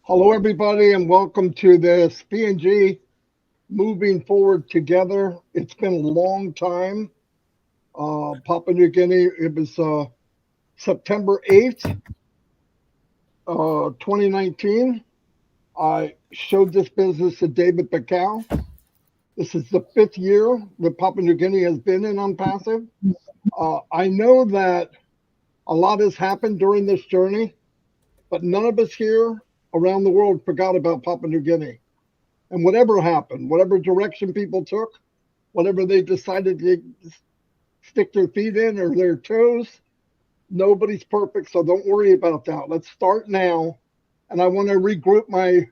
Hello, everybody, and welcome to this PNG Moving Forward Together. It's been a long time. Papua New Guinea, it was September 8th, 2019. I showed this business to David Bacau. This is the fifth year that Papua New Guinea has been in Onpassive. I know that a lot has happened during this journey, but none of us here around the world forgot about Papua New Guinea. And whatever happened, whatever direction people took, whatever they decided to stick their feet in or their toes, nobody's perfect. So don't worry about that. Let's start now. And I want to regroup my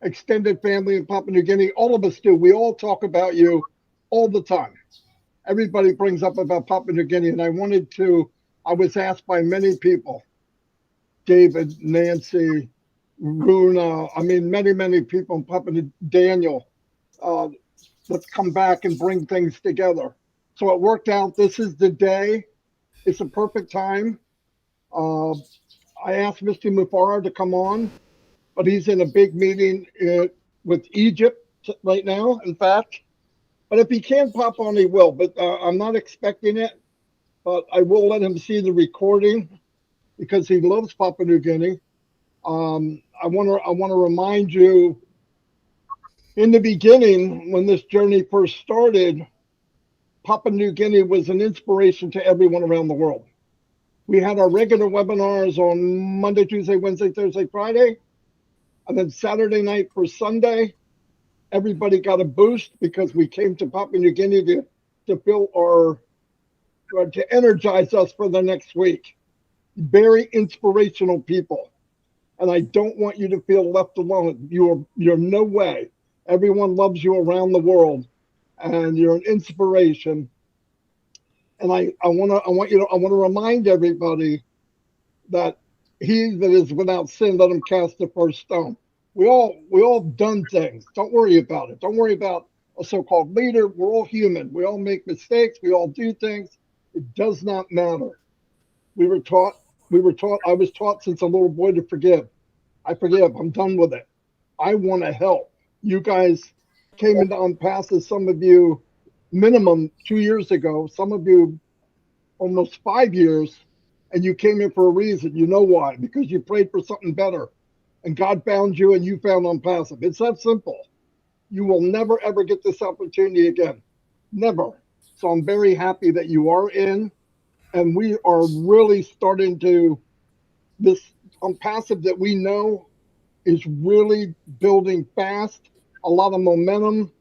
extended family in Papua New Guinea. All of us do. We all talk about you all the time. Everybody brings up about Papua New Guinea. And I was asked by many people, David, Nancy, Runa, many people in Papua, Daniel, uh, let's come back and bring things together. So it worked out. This is the day. It's a perfect time. Uh, I asked Mr. Mufara to come on, but he's in a big meeting with Egypt right now, in fact. But if he can pop on, he will. But I'm not expecting it. But I will let him see the recording because he loves Papua New Guinea. I want to remind you, in the beginning, when this journey first started, Papua New Guinea was an inspiration to everyone around the world. We had our regular webinars on Monday, Tuesday, Wednesday, Thursday, Friday, and then Saturday night for Sunday. Everybody got a boost because we came to Papua New Guinea to fill to energize us for the next week. Very inspirational people. And I don't want you to feel left alone. You're no way. Everyone loves you around the world, and you're an inspiration. And I want to remind everybody that he that is without sin, let him cast the first stone. We all done things. Don't worry about it. Don't worry about a so-called leader. We're all human. We all make mistakes. We all do things. It does not matter. We were taught. I was taught since a little boy to forgive. I forgive. I'm done with it. I want to help. You guys came into Unpassed, some of you minimum 2 years ago, some of you almost 5 years, and you came here for a reason. You know why? Because you prayed for something better, and God found you, and you found Unpassive. It's that simple. You will never ever get this opportunity again. Never. So I'm very happy that you are in, and we are really starting to this Unpassive that we know is really building fast. A lot of momentum.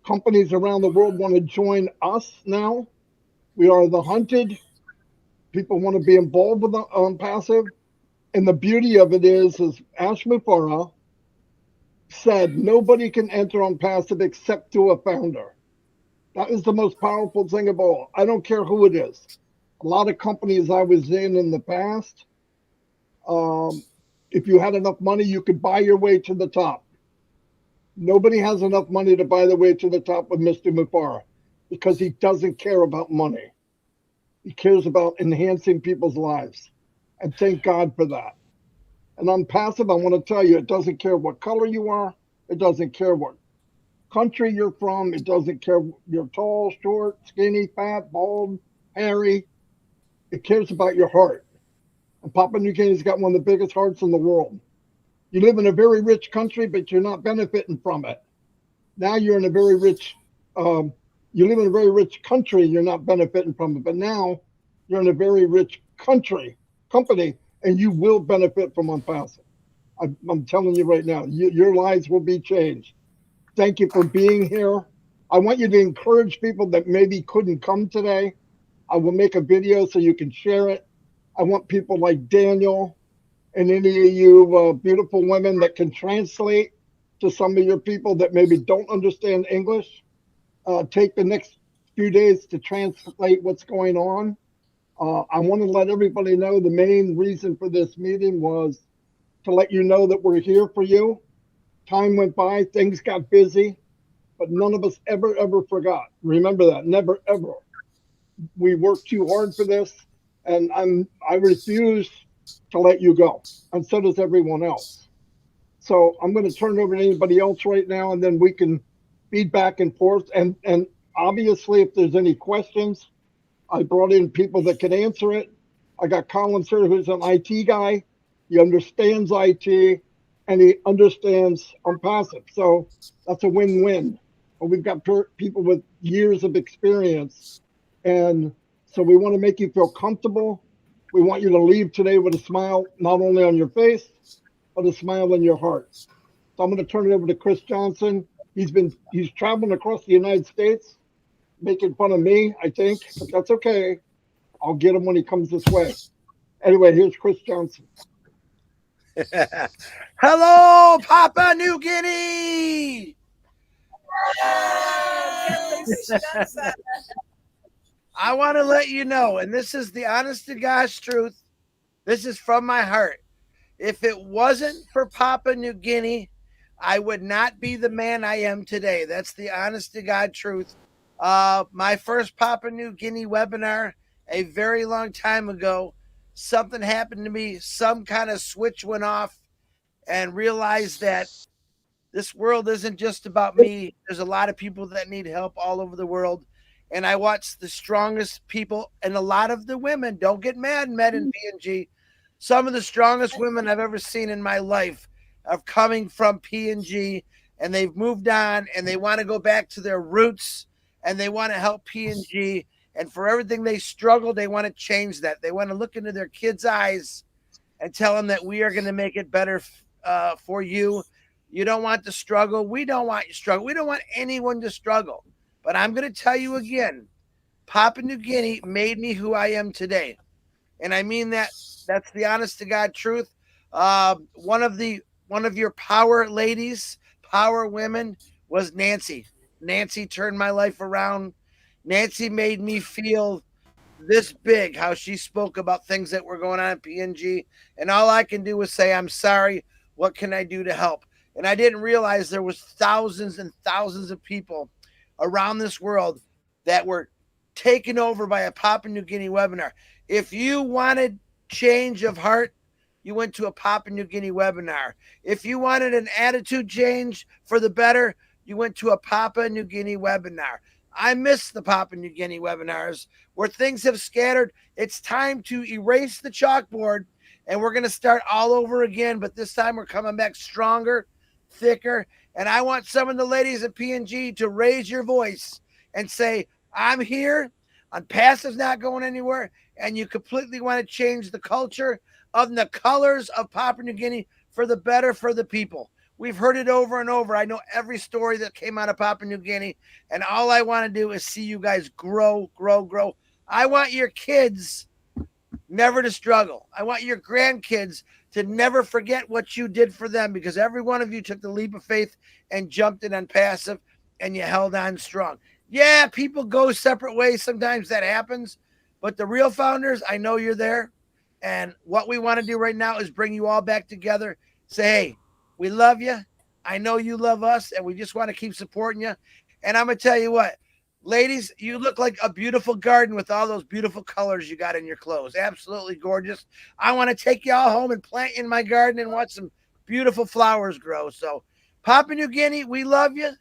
Companies around the world want to join us now. We are the hunted. People want to be involved with Unpassive. And the beauty of it is Ash Mufara said, nobody can enter Unpassive except through a founder. That is the most powerful thing of all. I don't care who it is. A lot of companies I was in the past, if you had enough money, you could buy your way to the top. Nobody has enough money to buy their way to the top with Mr. Mufara because he doesn't care about money. He cares about enhancing people's lives. And thank God for that. And Unpassive, I want to tell you, it doesn't care what color you are. It doesn't care what country you're from. It doesn't care if you're tall, short, skinny, fat, bald, hairy. It cares about your heart. And Papua New Guinea's got one of the biggest hearts in the world. You live in a very rich country, but you're not benefiting from it. Now you're in a very rich, you live in a very rich country, you're not benefiting from it. But now you're in a very rich company, and you will benefit from Unpassive. I'm telling you right now, your lives will be changed. Thank you for being here. I want you to encourage people that maybe couldn't come today. I will make a video so you can share it. I want people like Daniel and any of you beautiful women that can translate to some of your people that maybe don't understand English. Take the next few days to translate what's going on. I want to let everybody know the main reason for this meeting was to let you know that we're here for you. Time went by, things got busy, but none of us ever forgot. Remember that, never, ever. We worked too hard for this, and I refuse to let you go, and so does everyone else. So I'm going to turn it over to anybody else right now, and then we can feed back and forth. And obviously, if there's any questions, I brought in people that could answer it. I got Collins here, who's an IT guy. He understands IT, and he understands Onpassive. So that's a win-win. And we've got people with years of experience, and so we want to make you feel comfortable. We want you to leave today with a smile, not only on your face, but a smile in your heart. So I'm going to turn it over to Chris Johnson. He's traveling across the United States, making fun of me, I think, but that's okay. I'll get him when he comes this way. Anyway, here's Chris Johnson. Hello, Papua New Guinea. I want to let you know, and this is the honest to God's truth. This is from my heart. If it wasn't for Papua New Guinea, I would not be the man I am today. That's the honest to God truth. My first Papua New Guinea webinar a very long time ago, something happened to me, some kind of switch went off, and realized that this world isn't just about me. There's a lot of people that need help all over the world. And I watch the strongest people, and a lot of the women, don't get mad, men in PNG. Some of the strongest women I've ever seen in my life are coming from PNG, and they've moved on, and they want to go back to their roots, and they want to help PNG. And for everything they struggle, they want to change that. They want to look into their kids' eyes and tell them that we are going to make it better for you. You don't want to struggle. We don't want you to struggle. We don't want anyone to struggle. But I'm going to tell you again, Papua New Guinea made me who I am today. And I mean that. That's the honest to God truth. One of your power ladies, power women, was Nancy. Nancy turned my life around. Nancy made me feel this big, how she spoke about things that were going on in PNG. And all I can do was say, I'm sorry. What can I do to help? And I didn't realize there was thousands and thousands of people around this world that were taken over by a Papua New Guinea webinar. If you wanted change of heart, you went to a Papua New Guinea webinar. If you wanted an attitude change for the better, you went to a Papua New Guinea webinar. I miss the Papua New Guinea webinars where things have scattered. It's time to erase the chalkboard, and we're going to start all over again. But this time we're coming back stronger, thicker. And I want some of the ladies at PNG to raise your voice and say, I'm here. Onpassive's not going anywhere. And you completely want to change the culture of the colors of Papua New Guinea for the better for the people. We've heard it over and over. I know every story that came out of Papua New Guinea, and all I want to do is see you guys grow, grow, grow. I want your kids never to struggle. I want your grandkids to never forget what you did for them, because every one of you took the leap of faith and jumped in Onpassive, and you held on strong. Yeah, people go separate ways. Sometimes that happens, but the real founders, I know you're there. And what we want to do right now is bring you all back together. Say, hey, we love you. I know you love us, and we just want to keep supporting you. And I'm going to tell you what, ladies, you look like a beautiful garden with all those beautiful colors you got in your clothes. Absolutely gorgeous. I want to take you all home and plant in my garden and watch some beautiful flowers grow. So, Papua New Guinea, we love you.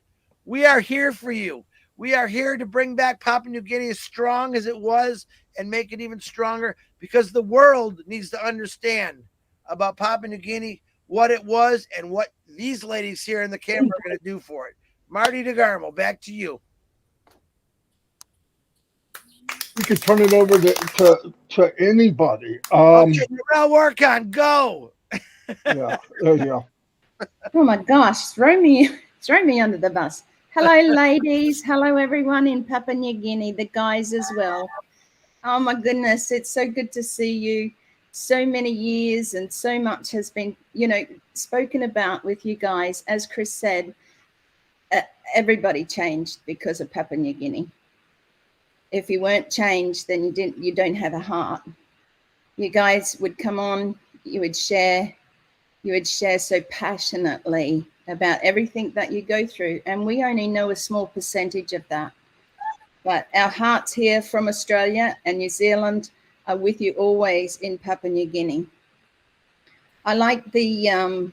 We are here for you. We are here to bring back Papua New Guinea as strong as it was and make it even stronger, because the world needs to understand about Papua New Guinea, what it was, and what these ladies here in the camera are going to do for it. Marty DeGarmo, back to you. You could turn it over to anybody. Okay, real work on. Go. Yeah, there you go. Oh my gosh, throw me under the bus. Hello, ladies. Hello, everyone in Papua New Guinea, the guys as well. Oh my goodness, it's so good to see you. So many years and so much has been, spoken about with you guys. As Chris said, everybody changed because of Papua New Guinea. If you weren't changed, then you don't have a heart. You guys would come on, you would share so passionately about everything that you go through. And we only know a small percentage of that. But our hearts here from Australia and New Zealand are with you always in Papua New Guinea. I like the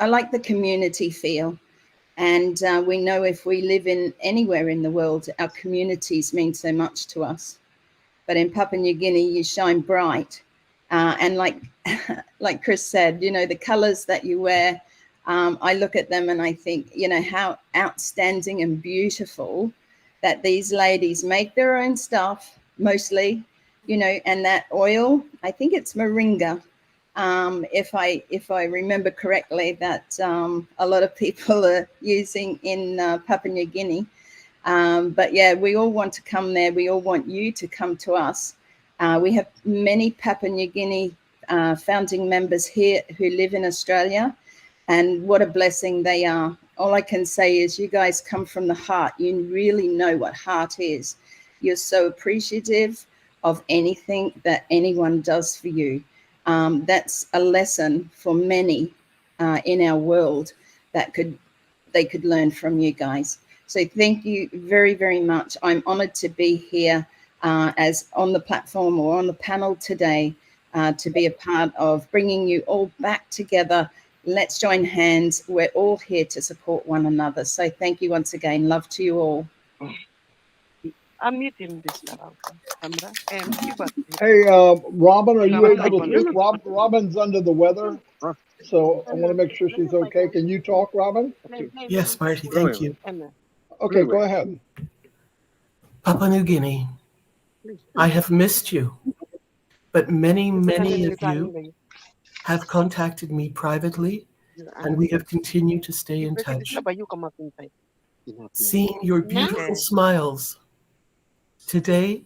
like the community feel. And we know if we live in anywhere in the world, our communities mean so much to us. But in Papua New Guinea, you shine bright. And like Chris said, you know, the colors that you wear, I look at them and I think, you know, how outstanding and beautiful that these ladies make their own stuff, mostly, you know, and that oil, I think it's moringa. If I remember correctly, that a lot of people are using in Papua New Guinea. But yeah, we all want to come there. We all want you to come to us. We have many Papua New Guinea founding members here who live in Australia, and what a blessing they are. All I can say is you guys come from the heart. You really know what heart is. You're so appreciative of anything that anyone does for you. That's a lesson for many in our world that they could learn from you guys. So thank you very, very much. I'm honored to be here as on the platform or on the panel today to be a part of bringing you all back together. Let's join hands. We're all here to support one another. So thank you once again. Love to you all. I'm muting this camera and keep us. Hey, Robin, are you able to speak? Robin's under the weather, so I want to make sure she's okay. Can you talk, Robin? Yes, Marty, thank you. Okay, go ahead. Papua New Guinea, I have missed you, but many, many of you have contacted me privately, and we have continued to stay in touch. Seeing your beautiful smiles today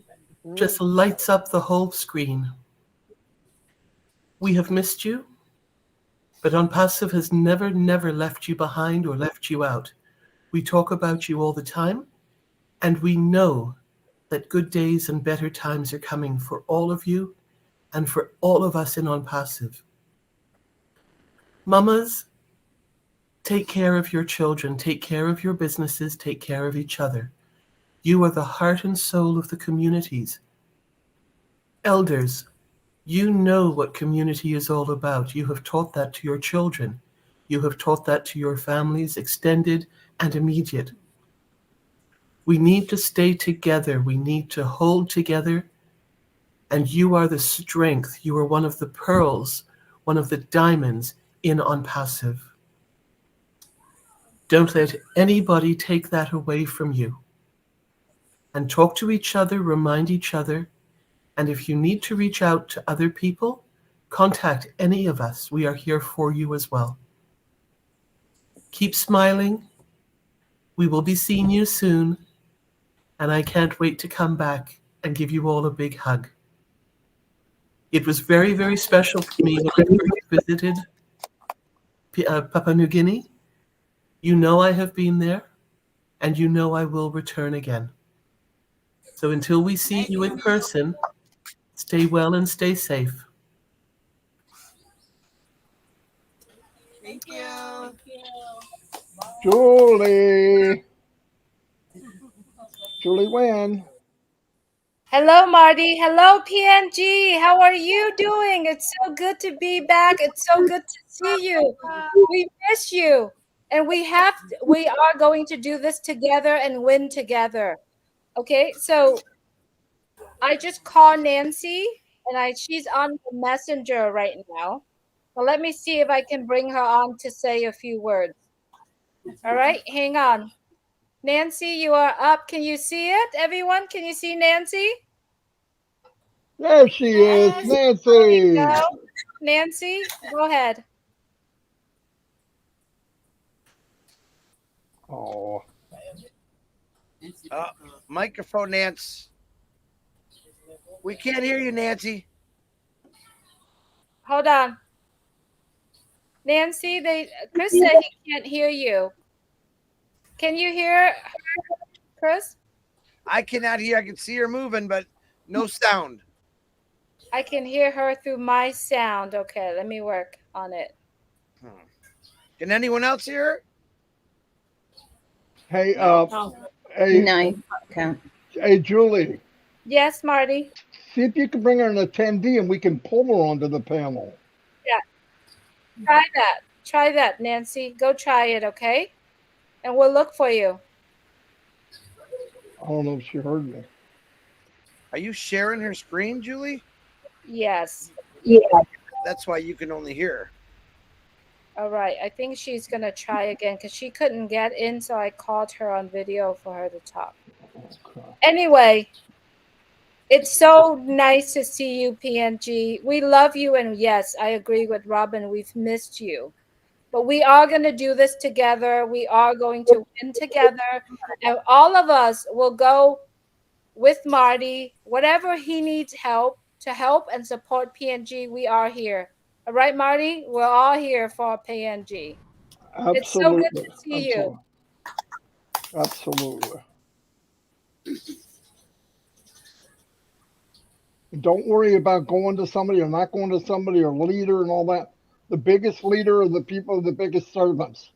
just lights up the whole screen. We have missed you, but Onpassive has never, never left you behind or left you out. We talk about you all the time, and we know that good days and better times are coming for all of you and for all of us in Onpassive. Mamas, take care of your children, take care of your businesses, take care of each other. You are the heart and soul of the communities. Elders, you know what community is all about. You have taught that to your children. You have taught that to your families, extended and immediate. We need to stay together. We need to hold together. And you are the strength. You are one of the pearls, one of the diamonds in Onpassive. Don't let anybody take that away from you. And talk to each other, remind each other. And if you need to reach out to other people, contact any of us. We are here for you as well. Keep smiling. We will be seeing you soon. And I can't wait to come back and give you all a big hug. It was very, very special for me when I first visited Papua New Guinea. You know I have been there, and you know I will return again. So until we see you in person, stay well and stay safe. Thank you. Julie. Julie Wan. Hello, Marty. Hello, PNG. How are you doing? It's so good to be back. It's so good to see you. We miss you. And we are going to do this together and win together. Okay, so I just called Nancy and she's on the messenger right now. So let me see if I can bring her on to say a few words. All right, hang on. Nancy, you are up. Can you see it? Everyone, can you see Nancy? There she is, Nancy. Go. Nancy, go ahead. Oh. Microphone, Nance. We can't hear you, Nancy. Hold on. Nancy, Chris said he can't hear you. Can you hear her, Chris? I cannot hear. I can see her moving, but no sound. I can hear her through my sound. Okay, let me work on it. Can anyone else hear her? Hey, Hey, no, I can't. Hey, Julie. Yes, Marty. See if you can bring her an attendee and we can pull her onto the panel. Yeah. Try that. Try that, Nancy. Go try it, okay? And we'll look for you. I don't know if she heard me. Are you sharing her screen, Julie? Yes. That's why you can only hear her. All right. I think she's going to try again because she couldn't get in, so I called her on video for her to talk. Okay. Anyway, it's so nice to see you, PNG. We love you, and yes, I agree with Robin. We've missed you. But we are going to do this together. We are going to win together. And all of us will go with Marty, whatever he needs help to help and support PNG. We are here. All right, Marty? We're all here for PNG. It's so good Absolutely. to see you. Absolutely. Don't worry about going to somebody or not going to somebody or leader and all that. The biggest leader are the people, the biggest servants.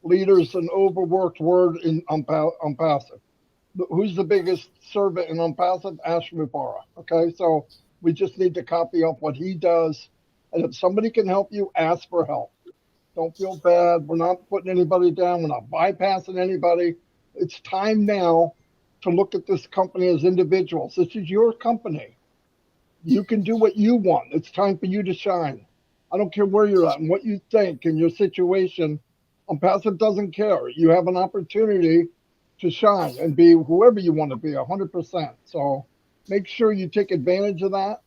Leader's an overworked word in Onpassive. Who's the biggest servant in Onpassive? Ashmupara. Okay, so we just need to copy up what he does. And if somebody can help you, ask for help. Don't feel bad. We're not putting anybody down. We're not bypassing anybody. It's time now to look at this company as individuals. This is your company. You can do what you want. It's time for you to shine. I don't care where you're at and what you think in your situation. Onpassive doesn't care. You have an opportunity to shine and be whoever you want to be, 100%. So make sure you take advantage of that.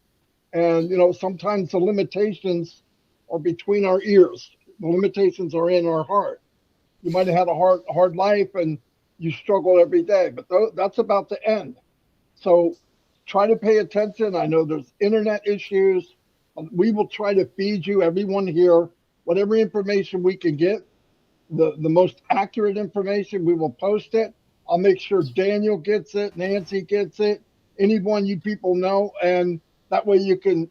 And, sometimes the limitations are between our ears. The limitations are in our heart. You might have had a hard life and you struggle every day, but that's about to end. So try to pay attention. I know there's internet issues. We will try to feed you, everyone here, whatever information we can get, the most accurate information, we will post it. I'll make sure Daniel gets it, Nancy gets it, anyone you people know, and that way you can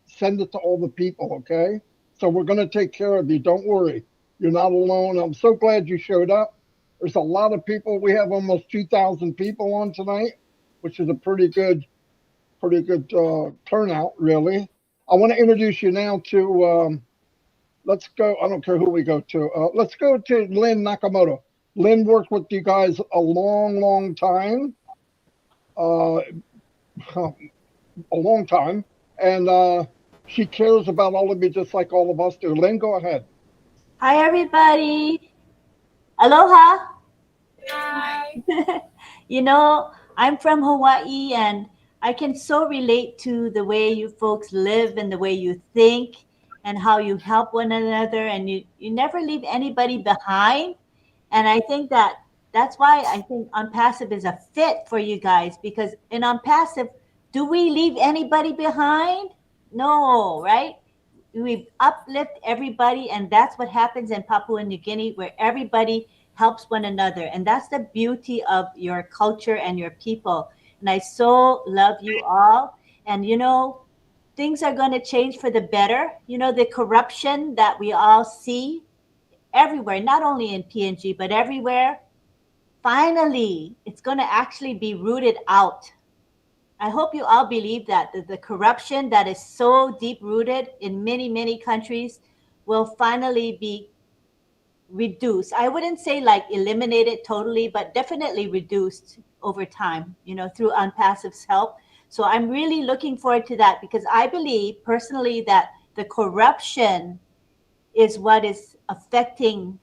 send it to all the people, okay? So we're going to take care of you. Don't worry. You're not alone. I'm so glad you showed up. There's a lot of people. We have almost 2,000 people on tonight, which is a pretty good turnout, really. I want to introduce you now to, let's go, I don't care who we go to. Let's go to Lynn Nakamoto. Lynn worked with you guys a long time, a long time, and she cares about all of you just like all of us do. Lynn, go ahead. Hi, everybody. Aloha. Hi. I'm from Hawaii, and I can so relate to the way you folks live and the way you think and how you help one another, and you never leave anybody behind. And I think that's why I think Onpassive is a fit for you guys, because in Onpassive, do we leave anybody behind? No, right? We uplift everybody, and that's what happens in Papua New Guinea, where everybody helps one another. And that's the beauty of your culture and your people. And I so love you all. And things are going to change for the better. The corruption that we all see everywhere, not only in PNG, but everywhere, finally, it's going to actually be rooted out. I hope you all believe that the corruption that is so deep rooted in many countries will finally be reduced. I wouldn't say like eliminated totally, but definitely reduced over time, through Onpassive's help. So I'm really looking forward to that, because I believe personally that the corruption is what is affecting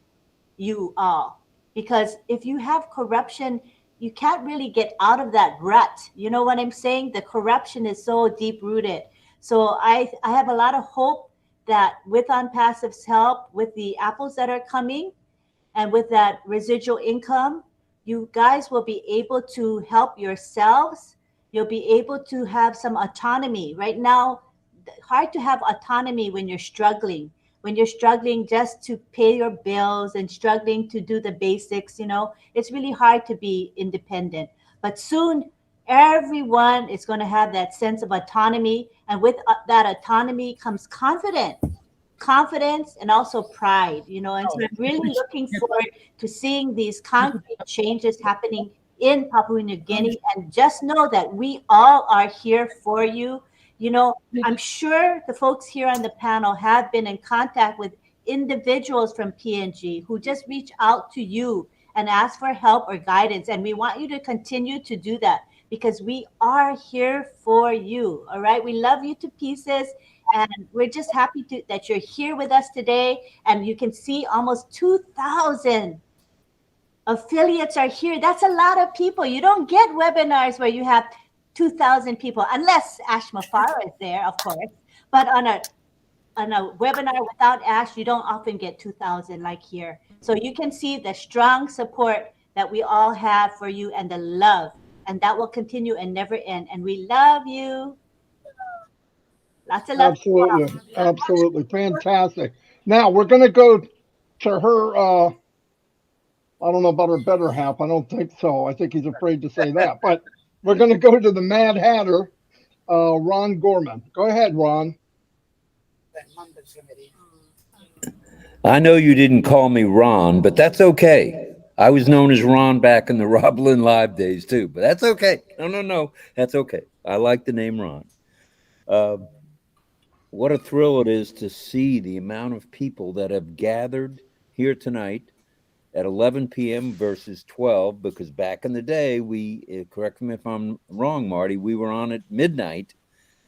you all. Because if you have corruption, you can't really get out of that rut. You know what I'm saying? The corruption is so deep rooted. So I have a lot of hope that with Onpassive's help, with the apples that are coming, and with that residual income, you guys will be able to help yourselves. You'll be able to have some autonomy. Right now, hard to have autonomy when you're struggling. When you're struggling just to pay your bills and struggling to do the basics, it's really hard to be independent. But soon, everyone is going to have that sense of autonomy. And with that autonomy comes confidence and also pride, and so I'm really looking forward to seeing these concrete changes happening in Papua New Guinea. And just know that we all are here for you. I'm sure the folks here on the panel have been in contact with individuals from PNG who just reach out to you and ask for help or guidance. And we want you to continue to do that because we are here for you. All right. We love you to pieces. And we're just happy that you're here with us today. And you can see almost 2,000 affiliates are here. That's a lot of people. You don't get webinars where you have 2,000 people, unless Ash Mafara is there, of course. But on a webinar without Ash, you don't often get 2,000 like here. So you can see the strong support that we all have for you and the love. And that will continue and never end. And we love you. Lots of love. Absolutely. Absolutely. Fantastic. Now we're going to go to her. I don't know about her better half. I don't think so. I think he's afraid to say that. But we're going to go to the Mad Hatter, Ron Gorman. Go ahead, Ron. I know you didn't call me Ron, but that's okay. I was known as Ron back in the Rob Lynn Live days too, but that's okay. No. That's okay. I like the name Ron. What a thrill it is to see the amount of people that have gathered here tonight at 11 p.m. versus 12, because back in the day, correct me if I'm wrong, Marty, we were on at midnight,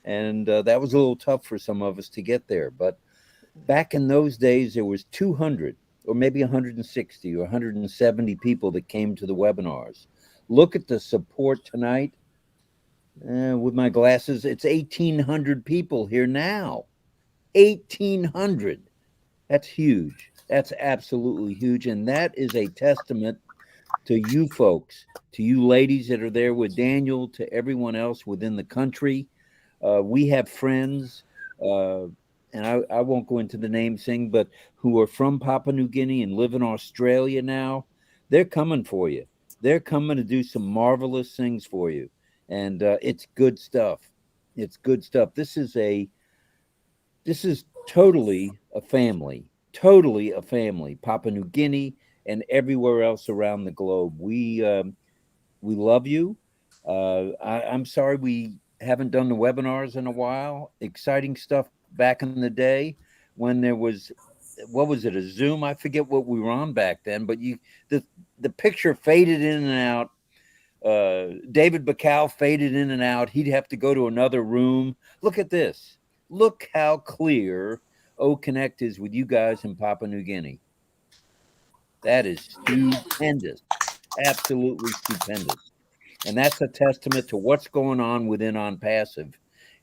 and that was a little tough for some of us to get there. But back in those days, there was 200 or maybe 160 or 170 people that came to the webinars. Look at the support tonight. With my glasses, it's 1,800 people here now. 1,800. That's huge. That's absolutely huge. And that is a testament to you folks, to you ladies that are there with Daniel, to everyone else within the country. We have friends, and I won't go into the name thing, but who are from Papua New Guinea and live in Australia now. They're coming for you. They're coming to do some marvelous things for you. And it's good stuff. It's good stuff. This is totally a family. Totally a family. Papua New Guinea and everywhere else around the globe. We love you. I'm sorry we haven't done the webinars in a while. Exciting stuff back in the day when there was, what was it, a Zoom? I forget what we were on back then, but the picture faded in and out. David Bacal faded in and out. He'd have to go to another room. Look at this. Look how clear O-Connect is with you guys in Papua New Guinea. That is stupendous. Absolutely stupendous. And that's a testament to what's going on within Onpassive.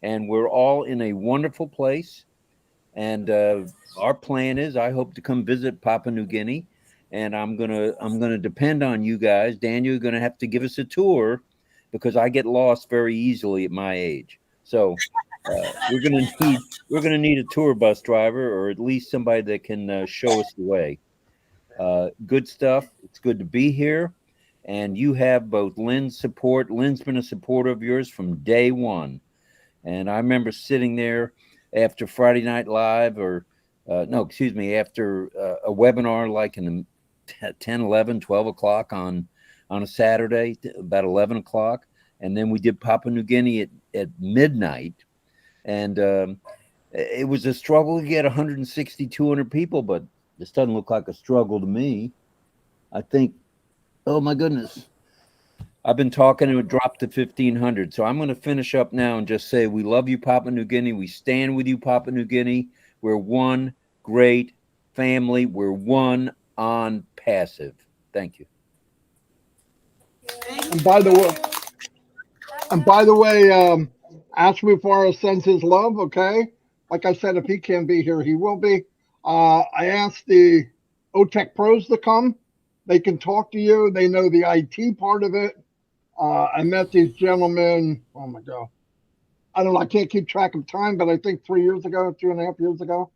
And we're all in a wonderful place. And our plan is, I hope to come visit Papua New Guinea. And I'm gonna depend on you guys. Daniel, you're gonna have to give us a tour because I get lost very easily at my age. So we're gonna need a tour bus driver, or at least somebody that can show us the way. Good stuff. It's good to be here, and you have both Lynn's support. Lynn's been a supporter of yours from day one, and I remember sitting there after Friday Night Live, or after a webinar like in the 10, 11, 12 o'clock on a Saturday, about 11 o'clock. And then we did Papua New Guinea at midnight. And it was a struggle to get 160, 200 people, but this doesn't look like a struggle to me. I think, oh my goodness, I've been talking and it dropped to 1,500. So I'm going to finish up now and just say, we love you, Papua New Guinea. We stand with you, Papua New Guinea. We're one great family. We're one Onpassive. Thank you. And by the way, Ash Mufara sends his love. Okay, like I said, if he can't be here, he will be. I asked the OTech pros to come. They can talk to you. They know the IT part of it. I met these gentlemen. Oh my God, I don't know. I can't keep track of time, but I think 3 years ago, 2.5 years ago,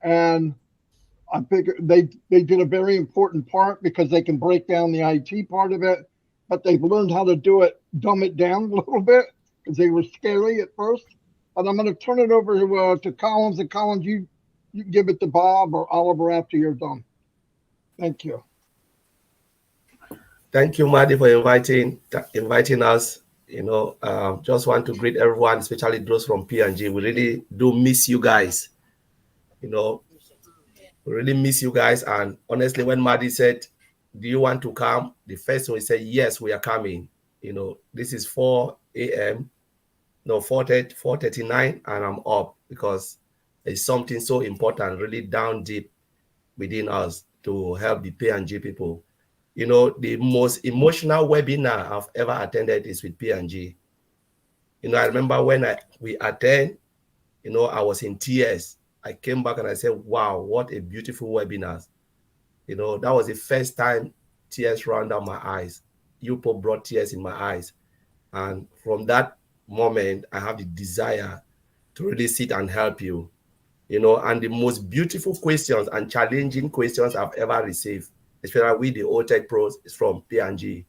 and I figured they did a very important part because they can break down the IT part of it, but they've learned how to dumb it down a little bit because they were scary at first. But I'm going to turn it over to Collins, and Collins, you give it to Bob or Oliver after you're done. Thank you. Thank you, Marty, for inviting us. Just want to greet everyone, especially those from PNG. We really do miss you guys. We really miss you guys. And honestly, when Marty said, do you want to come? The first one we said, yes, we are coming. You know, this is 4 a.m. No, 4:39, and I'm up because it's something so important, really down deep within us to help the PNG people. You know, the most emotional webinar I've ever attended is with PNG. You know, I remember when we attend, you know, I was in tears. I came back and I said, wow, what a beautiful webinar. You know, that was the first time tears ran down my eyes. Yupo brought tears in my eyes. And from that moment, I have the desire to really sit and help you. You know, and the most beautiful questions and challenging questions I've ever received, especially with the old tech pros, is from PNG.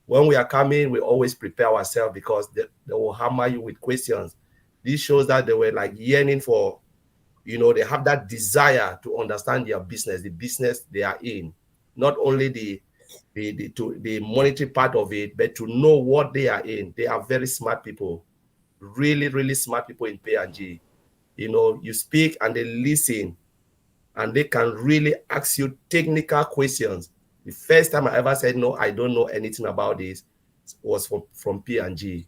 When we are coming, we always prepare ourselves because they will hammer you with questions. This shows that they were like yearning for, you know, they have that desire to understand their business, the business they are in, not only the monetary part of it, but to know what they are in. They are very smart people, really, really smart people in PNG. You know, you speak and they listen, and they can really ask you technical questions. The first time I ever said, no, I don't know anything about this, was from PNG.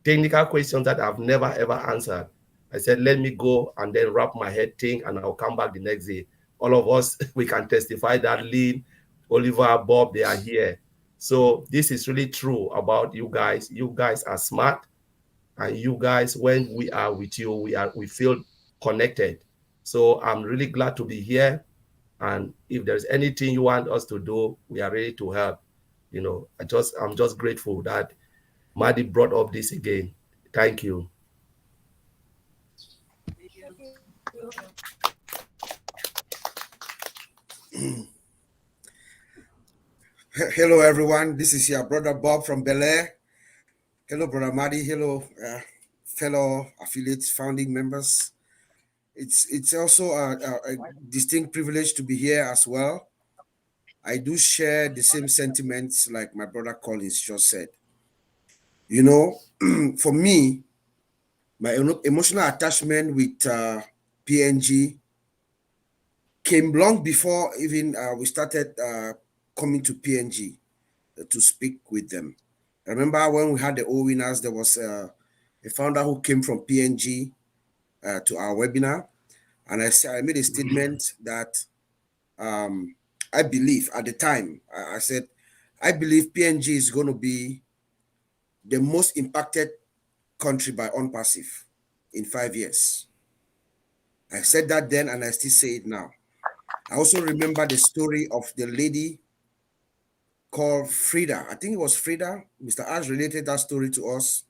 Technical questions that I've never, ever answered. I said, let me go and then wrap my head, think, and I'll come back the next day. All of us, we can testify that Lynn, Oliver, Bob, they are here. So this is really true about you guys. You guys are smart. And you guys, when we are with you, we feel connected. So I'm really glad to be here. And if there's anything you want us to do, we are ready to help. You know, I'm just grateful that Marty brought up this again. Thank you. Hello, everyone. This is your brother Bob from Bel Air. Hello, brother Marty. Hello, fellow affiliates, founding members. It's also a distinct privilege to be here as well. I do share the same sentiments like my brother Collins just said. You know, for me, my emotional attachment with PNG came long before even we started coming to PNG to speak with them. I remember when we had the O winners, there was a founder who came from PNG to our webinar, and I made a statement that I believe at the time, I said, I believe PNG is going to be the most impacted country by Onpassive in 5 years. I said that then, and I still say it now. I also remember the story of the lady called Frida. I think it was Frida. Mr. Ash related that story to us.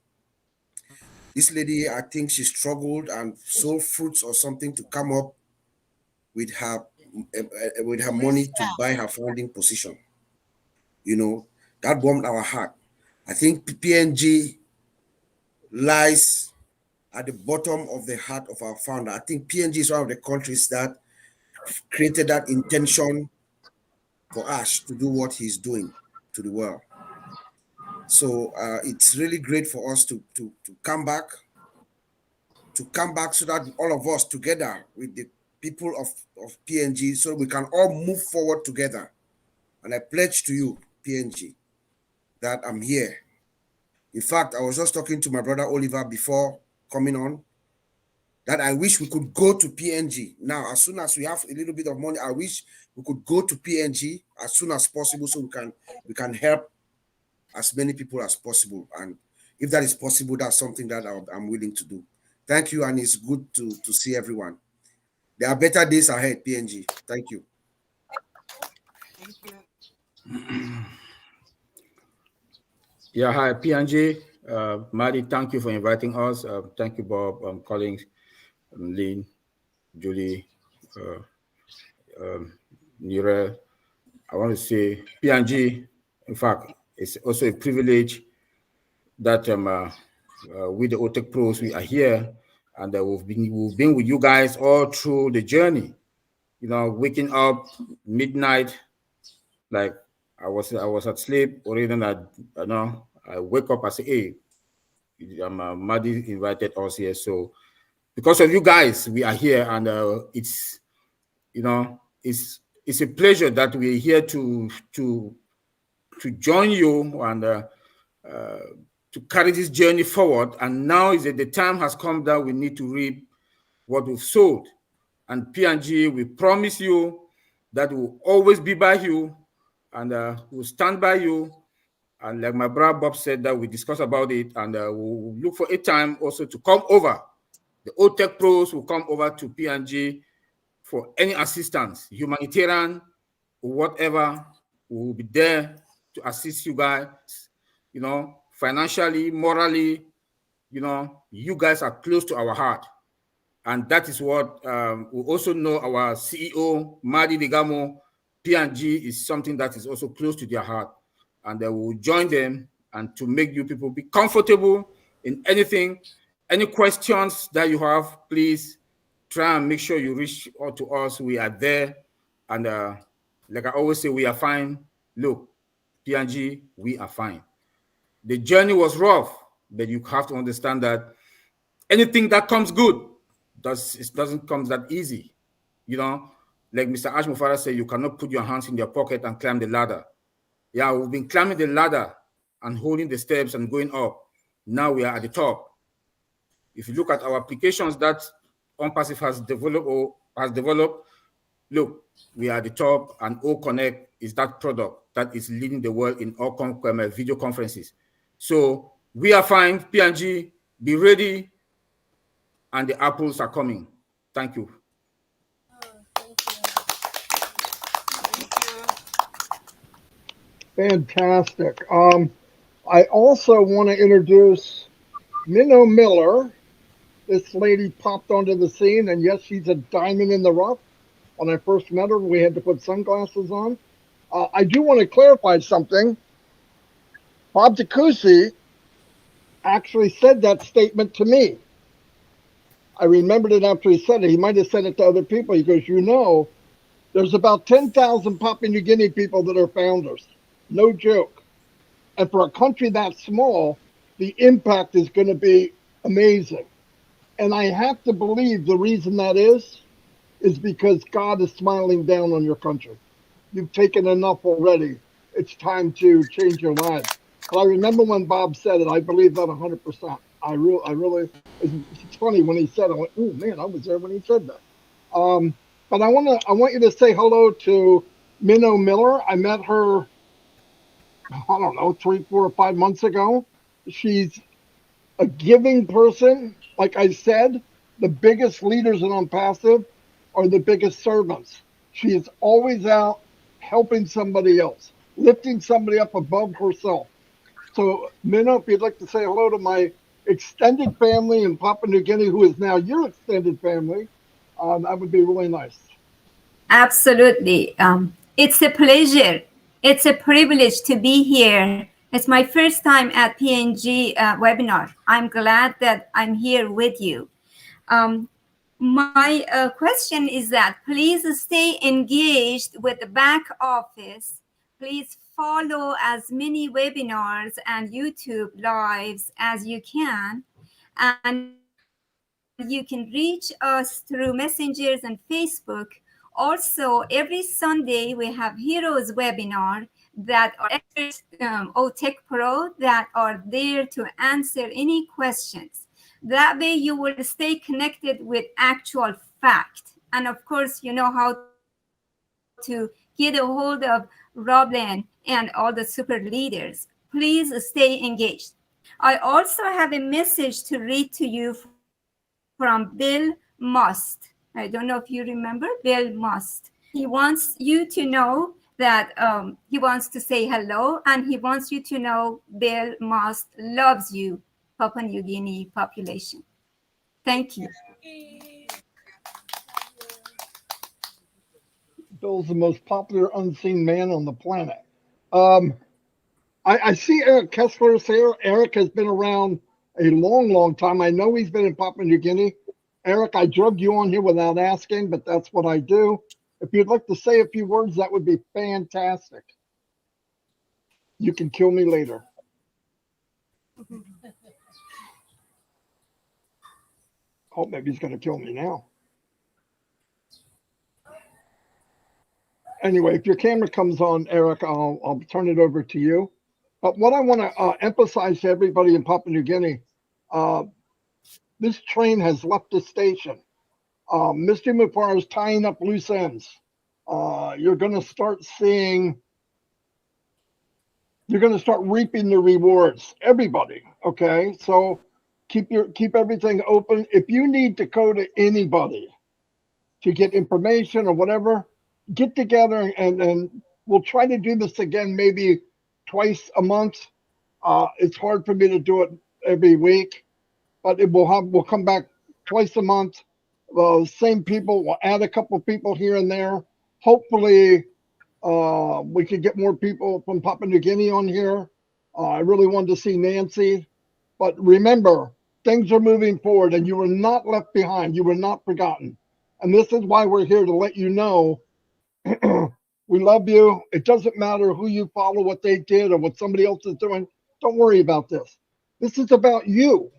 This lady, I think she struggled and sold fruits or something to come up with her money to buy her founding position. You know, that warmed our heart. I think PNG lies at the bottom of the heart of our founder. I think PNG is one of the countries that created that intention for Ash to do what he's doing to the world. So it's really great for us to come back, so that all of us together with the people of PNG, so we can all move forward together. And I pledge to you, PNG, that I'm here. In fact, I was just talking to my brother Oliver before coming on, that I wish we could go to PNG. Now, as soon as we have a little bit of money, I wish we could go to PNG as soon as possible so we can help as many people as possible. And if that is possible, that's something that I'm willing to do. Thank you, and it's good to see everyone. There are better days ahead, PNG. Thank you. Yeah, hi, PNG. Marty, thank you for inviting us. Thank you, Bob, Collins, Lynn, Julie, Nira. I want to say PNG, in fact, it's also a privilege that with the OTEC Pros, we are here, and we've been with you guys all through the journey. You know, waking up midnight, like I was at sleep, or even I wake up, I say, hey, Marty invited us here, so because of you guys, we are here, and it's it's a pleasure that we're here to join you and to carry this journey forward. And now is that the time has come that we need to reap what we've sowed. And PNG, we promise you that we'll always be by you and we'll stand by you. And like my brother Bob said, that we discuss about it, and we'll look for a time also to come over. The Old Tech Pros will come over to PNG for any assistance, humanitarian or whatever. We will be there to assist you guys, you know, financially, morally. You know, you guys are close to our heart. And that is what we also know our CEO, Marty Digamo, PNG is something that is also close to their heart. And they will join them and to make you people be comfortable in anything, any questions that you have, please try and make sure you reach out to us. We are there. And like I always say, we are fine. Look, PNG, we are fine. The journey was rough, but you have to understand that anything that comes good, it doesn't come that easy. You know, like Mr. Ashmufara said, you cannot put your hands in your pocket and climb the ladder. Yeah, we've been climbing the ladder and holding the steps and going up. Now we are at the top. If you look at our applications that Onpassive has developed, look, we are at the top, and O Connect is that product that is leading the world in all video conferences. So we are fine. PNG, be ready, and the apples are coming. Thank you. Fantastic. I also want to introduce Minnow Miller. This lady popped onto the scene, and yes, she's a diamond in the rough. When I first met her, we had to put sunglasses on. I do want to clarify something. Bob Takusi actually said that statement to me. I remembered it after he said it. He might have said it to other people. He goes, you know, there's about 10,000 Papua New Guinea people that are founders. No joke. And for a country that small, the impact is going to be amazing. And I have to believe the reason that is because God is smiling down on your country. You've taken enough already. It's time to change your lives. But I remember when Bob said it, I believe that 100%. I really, it's funny when he said it, I went, oh man, I was there when he said that. But I want you to say hello to Minnow Miller. I met her, I don't know, 3, 4, or 5 months ago. She's a giving person. Like I said, the biggest leaders in Onpassive are the biggest servants. She is always out helping somebody else, lifting somebody up above herself. So, Minnow, if you'd like to say hello to my extended family in Papua New Guinea, who is now your extended family, that would be really nice. Absolutely. It's a pleasure. It's a privilege to be here. It's my first time at PNG webinar. I'm glad that I'm here with you. My question is that please stay engaged with the back office. Please follow as many webinars and YouTube lives as you can. And you can reach us through messengers and Facebook. Also, every Sunday we have Heroes webinar that are experts, Tech Pro, that are there to answer any questions. That way you will stay connected with actual fact. And of course, you know how to get a hold of Robin and all the super leaders. Please stay engaged. I also have a message to read to you from Bill Must. I don't know if you remember Bill Must. He wants you to know that he wants to say hello, and he wants you to know Bill Must loves you, Papua New Guinea population. Thank you. Bill's the most popular unseen man on the planet. I see Eric Kessler here. Eric has been around a long, long time. I know he's been in Papua New Guinea. Eric, I drugged you on here without asking, but that's what I do. If you'd like to say a few words, that would be fantastic. You can kill me later. Oh, maybe he's going to kill me now. Anyway, if your camera comes on, Eric, I'll turn it over to you. But what I want to emphasize to everybody in Papua New Guinea, this train has left the station. Mr. Mufar is tying up loose ends. You're going to start seeing, you're going to start reaping the rewards. Everybody, okay? So keep everything open. If you need to go to anybody to get information or whatever, get together and we'll try to do this again maybe twice a month. It's hard for me to do it every week, but we'll come back twice a month. Same people. We'll add a couple people here and there. Hopefully, we could get more people from Papua New Guinea on here. I really wanted to see Nancy, but remember, things are moving forward, and you were not left behind. You were not forgotten, and this is why we're here to let you know. We love you. It doesn't matter who you follow, what they did, or what somebody else is doing. Don't worry about this. This is about you.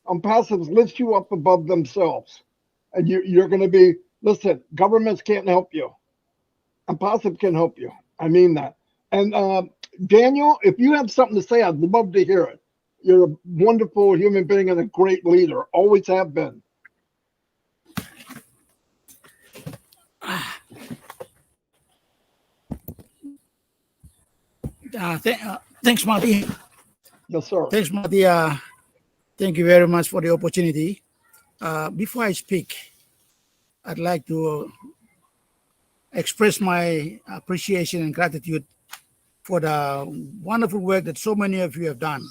Onpassive lifts you up above themselves. And you're going to be, listen, governments can't help you. Onpassive can help you. I mean that. And Daniel, if you have something to say, I'd love to hear it. You're a wonderful human being and a great leader. Always have been. Thanks, Marty. Yes, sir. Thanks, Marty. Thank you very much for the opportunity. Before I speak, I'd like to express my appreciation and gratitude for the wonderful work that so many of you have done.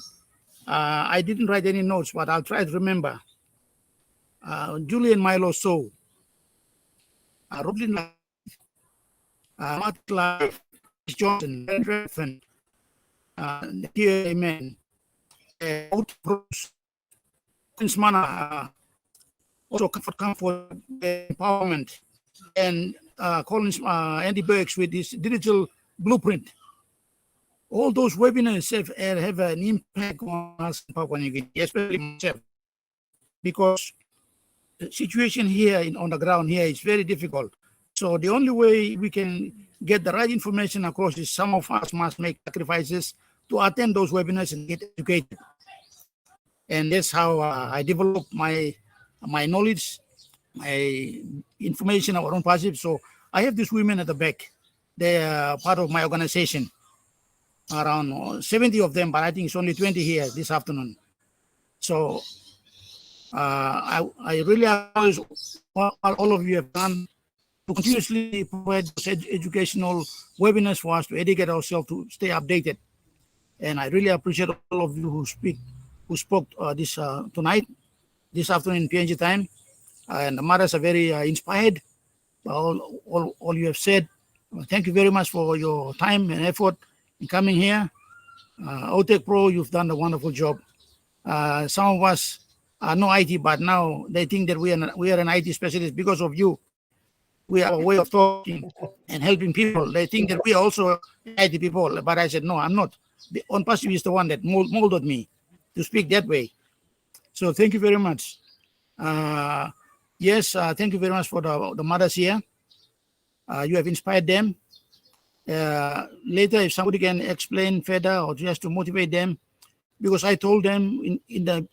I didn't write any notes, but I'll try to remember. Julian Milo So, Roblin, Marty Clive, Johnson, Ben Redfern, dear Amen, Outpros, Prince Mana, also Comfort Empowerment, and Collins, Andy Burks with his digital blueprint. All those webinars have an impact on us in Papua New Guinea, especially myself, because the situation here on the ground here is very difficult. So the only way we can get the right information across is some of us must make sacrifices to attend those webinars and get educated. And that's how I developed my knowledge, my information about Onpassive. So I have these women at the back. They are part of my organization. Around 70 of them, but I think it's only 20 here this afternoon. So I really acknowledge what all of you have done to continuously provide educational webinars for us to educate ourselves to stay updated. And I really appreciate all of you who spoke this tonight, this afternoon in PNG time. And the mothers are very inspired by all you have said. Thank you very much for your time and effort in coming here. OTEC Pro, you've done a wonderful job. Some of us are no IT, but now they think that we are an IT specialist because of you. We have a way of talking and helping people. They think that we are also IT people, but I said, no, I'm not. The Onpassive is the one that molded me to speak that way. So thank you very much. Yes, thank you very much for the mothers here. You have inspired them. Later, if somebody can explain further or just to motivate them, because I told them in the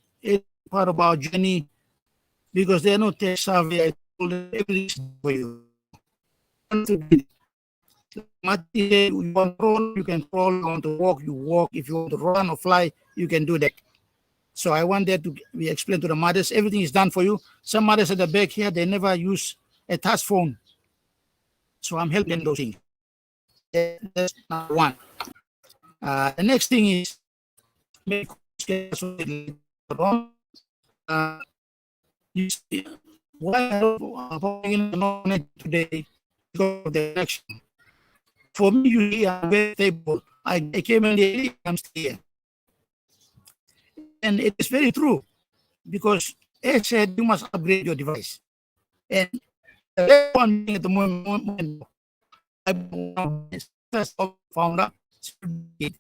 part of our journey, because they are not tech savvy, I told them everything for you. Marty said, you want to crawl, you can crawl. You want to walk, you walk. If you want to run or fly, you can do that. So I want that to be explained to the mothers. Everything is done for you. Some mothers at the back here, they never use a touch phone. So I'm helping them those things. That's number one. The next thing is make you see, why I today because of the election. For me, you see, I'm very stable. I came in the I'm still here. And it is very true because I said you must upgrade your device. And the one thing at the moment, I first founder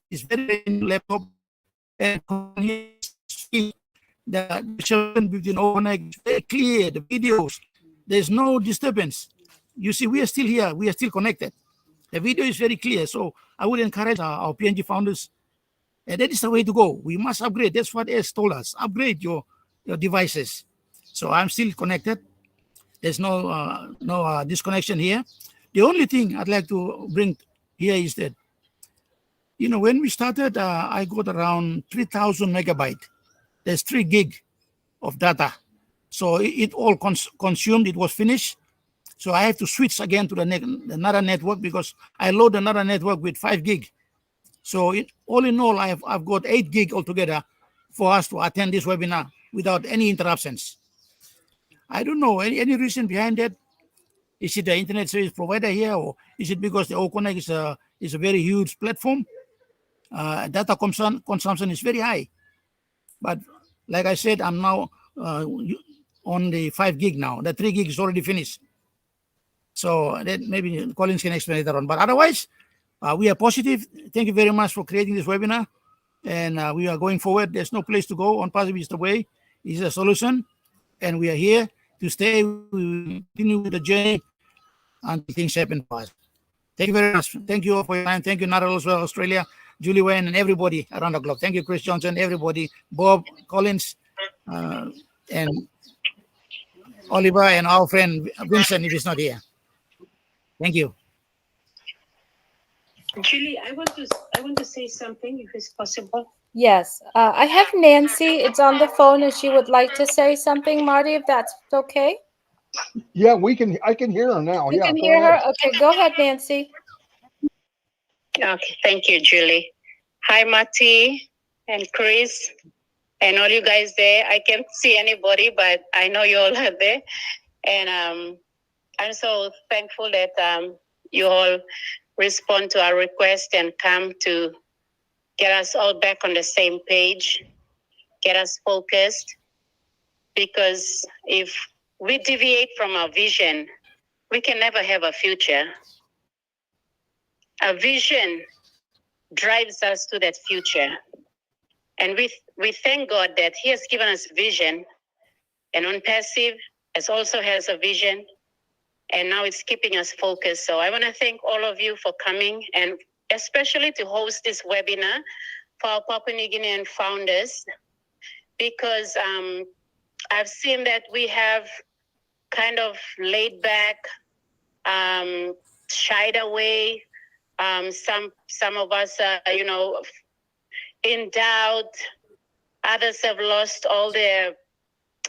is very laptop and the between overnight is very clear. The videos, there's no disturbance. you see, we are still here. We are still connected. The video is very clear. So I would encourage our PNG founders, and that is the way to go. We must upgrade. That's what S told us. Upgrade your devices. So I'm still connected. There's no disconnection here. The only thing I'd like to bring here is that, when we started, I got around 3,000 megabyte. There's 3 gig of data. So it all consumed. It was finished. So I have to switch again to another network, because I load another network with 5 gig. So all in all, I've got 8 gig altogether for us to attend this webinar without any interruptions. I don't know any reason behind that. Is it the internet service provider here, or is it because the Oconnect is a very huge platform? Data consumption is very high. But like I said, I'm now on the 5 gig now. The 3 gig is already finished. So that maybe Collins can explain later on. But otherwise, we are positive. Thank you very much for creating this webinar. And we are going forward. There's no place to go. Onpassive is the way. It's a solution. And we are here to stay. We will continue with the journey until things happen for us. Thank you very much. Thank you all for your time. Thank you, Nara as well, Australia, Julie Wayne, and everybody around the globe. Thank you, Chris Johnson, everybody, Bob, Collins, and Oliver, and our friend Vincent, if he's not here. Thank you. Julie, I want to say something, if it's possible. Yes, I have Nancy. It's on the phone, and she would like to say something, Marty, if that's okay. Yeah, I can hear her now. You Yeah, can go hear ahead. her? Okay, go ahead, Nancy. Okay, thank you, Julie. Hi, Marty and Chris and all you guys there. I can't see anybody, but I know you all are there. And I'm so thankful that you all respond to our request and come to get us all back on the same page, get us focused. Because if we deviate from our vision, we can never have a future. A vision drives us to that future. And we thank God that He has given us vision, and Onpassive also has a vision, and now it's keeping us focused. So I want to thank all of you for coming, and especially to host this webinar for our Papua New Guinean founders, because I've seen that we have kind of laid back, shied away. Some of us are, in doubt. Others have lost all their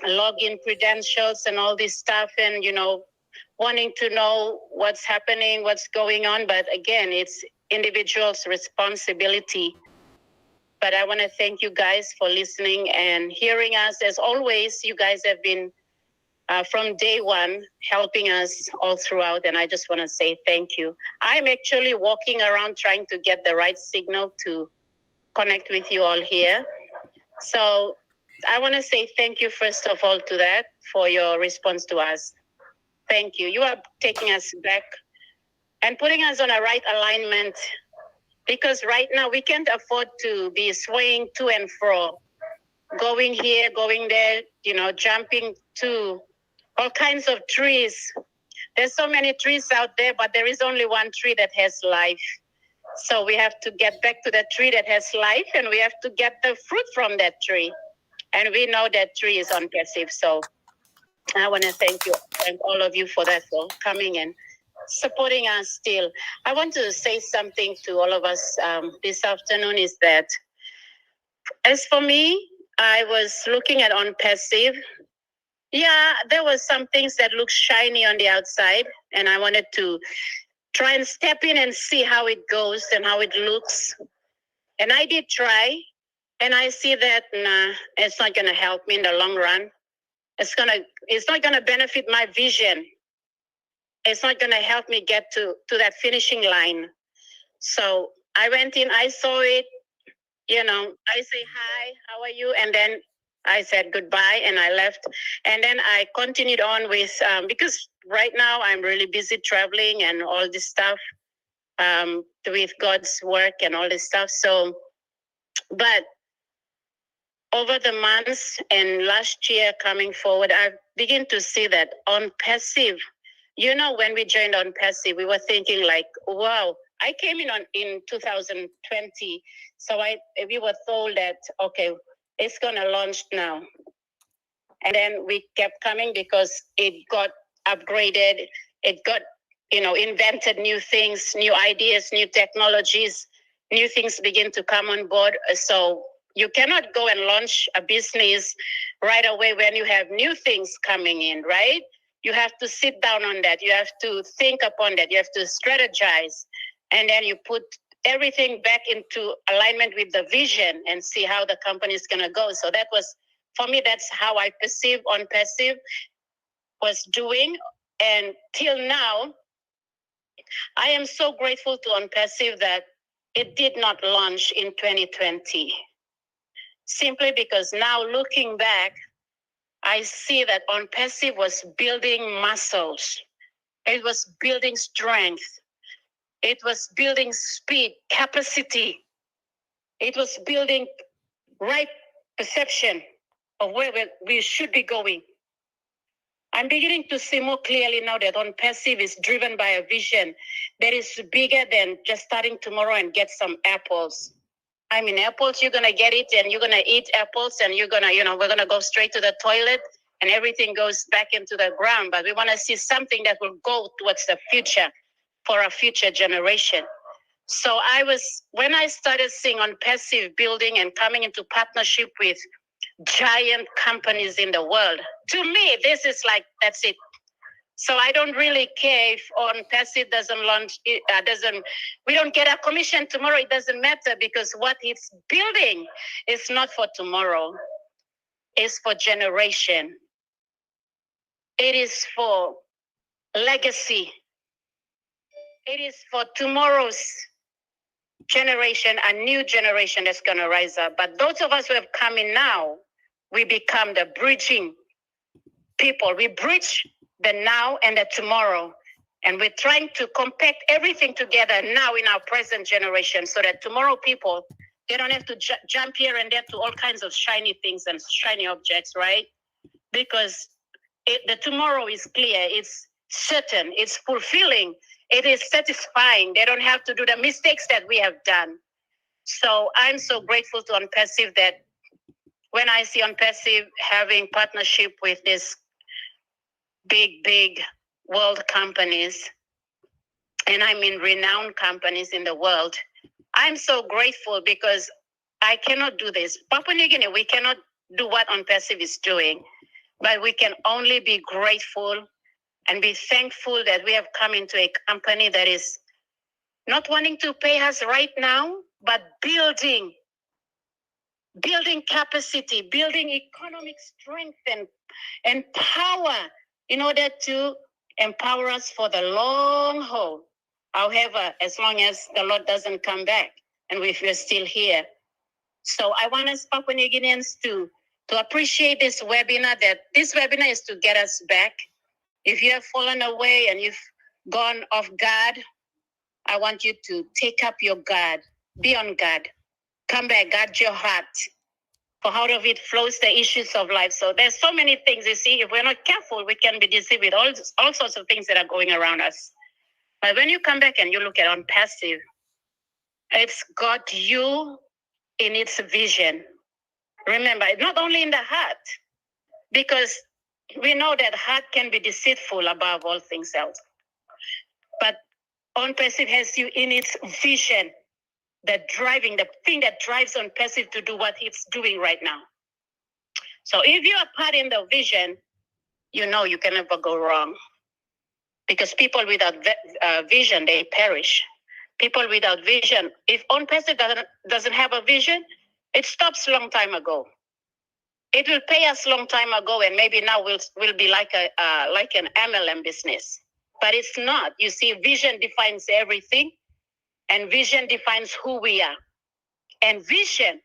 login credentials and all this stuff, and wanting to know what's happening, what's going on. But again, it's individuals' responsibility. But I want to thank you guys for listening and hearing us. As always, you guys have been from day one helping us all throughout, and I just want to say thank you. I'm actually walking around trying to get the right signal to connect with you all here. So I want to say thank you, first of all, to that, for your response to us. Thank you. You are taking us back and putting us on a right alignment, because right now we can't afford to be swaying to and fro, going here, going there, jumping to all kinds of trees. There's so many trees out there, but there is only one tree that has life. So we have to get back to the tree that has life, and we have to get the fruit from that tree. And we know that tree is Onpassive. So I want to thank all of you for that, for coming and supporting us still. I want to say something to all of us this afternoon, is that as for me, I was looking at Onpassive. Yeah, there were some things that looked shiny on the outside, and I wanted to try and step in and see how it goes and how it looks. And I did try, and I see that it's not going to help me in the long run. It's not going to benefit my vision. It's not going to help me get to that finishing line. So I went in, I saw it, I say, hi, how are you? And then I said goodbye and I left. And then I continued on with, because right now I'm really busy traveling and all this stuff with God's work and all this stuff. So, but over the months and last year coming forward, I begin to see that Onpassive You know, when we joined Onpassive, we were thinking like, wow, I came in 2020. So we were told that, okay, it's going to launch now. And then we kept coming because it got upgraded. It got, invented new things, new ideas, new technologies, new things begin to come on board. So you cannot go and launch a business right away when you have new things coming in, right? You have to sit down on that. You have to think upon that. You have to strategize. And then you put everything back into alignment with the vision and see how the company is going to go. So that was, for me, that's how I perceive Onpassive was doing. And till now, I am so grateful to Onpassive that it did not launch in 2020. Simply because now looking back, I see that Onpassive was building muscles. It was building strength. It was building speed, capacity. It was building right perception of where we should be going. I'm beginning to see more clearly now that Onpassive is driven by a vision that is bigger than just starting tomorrow and get some apples. I mean, apples, you're going to get it and you're going to eat apples and you're going to, we're going to go straight to the toilet and everything goes back into the ground. But we want to see something that will go towards the future for our future generation. So when I started seeing Onpassive building and coming into partnership with giant companies in the world, to me, this is like, that's it. So I don't really care if Onpassive doesn't launch, we don't get a commission tomorrow, it doesn't matter because what it's building is not for tomorrow, it's for generation. It is for legacy. It is for tomorrow's generation, a new generation that's going to rise up. But those of us who have come in now, we become the bridging people. We bridge the now and the tomorrow. And we're trying to compact everything together now in our present generation so that tomorrow people, they don't have to jump here and there to all kinds of shiny things and shiny objects, right? Because the tomorrow is clear, it's certain, it's fulfilling, it is satisfying. They don't have to do the mistakes that we have done. So I'm so grateful to Onpassive that when I see Onpassive having partnership with these big world companies, and I mean renowned companies in the world, I'm so grateful because I cannot do this. Papua New Guinea, we cannot do what Onpassive is doing, but we can only be grateful and be thankful that we have come into a company that is not wanting to pay us right now, but building capacity, building economic strength and power in order to empower us for the long haul. However, as long as the Lord doesn't come back and we're still here. So I want us Papua New Guineans to appreciate this webinar, that this webinar is to get us back. If you have fallen away and you've gone off guard, I want you to take up your guard. Be on guard. Come back, guard your heart. For out of it flows the issues of life. So there's so many things, you see, if we're not careful, we can be deceived with all sorts of things that are going around us. But when you come back and you look at Onpassive, it's got you in its vision. Remember, not only in the heart, because we know that heart can be deceitful above all things else. But Onpassive has you in its vision, the thing that drives Onpassive to do what it's doing right now. So if you are part in the vision, you know you can never go wrong. Because people without vision, they perish. People without vision, if Onpassive doesn't have a vision, it stops long time ago. It will pay us long time ago, and maybe now we'll be like an MLM business. But it's not. You see, vision defines everything, and vision defines who we are. And vision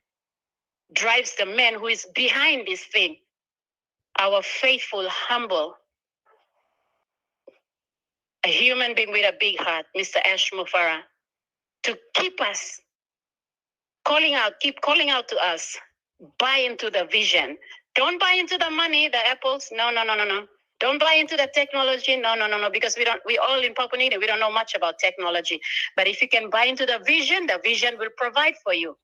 drives the man who is behind this thing, our faithful, humble, a human being with a big heart, Mr. Ash Mufara, to keep us keep calling out to us, buy into the vision. Don't buy into the money, the apples. No. Don't buy into the technology. No, because we all in Papua New Guinea, we don't know much about technology. But if you can buy into the vision will provide for you.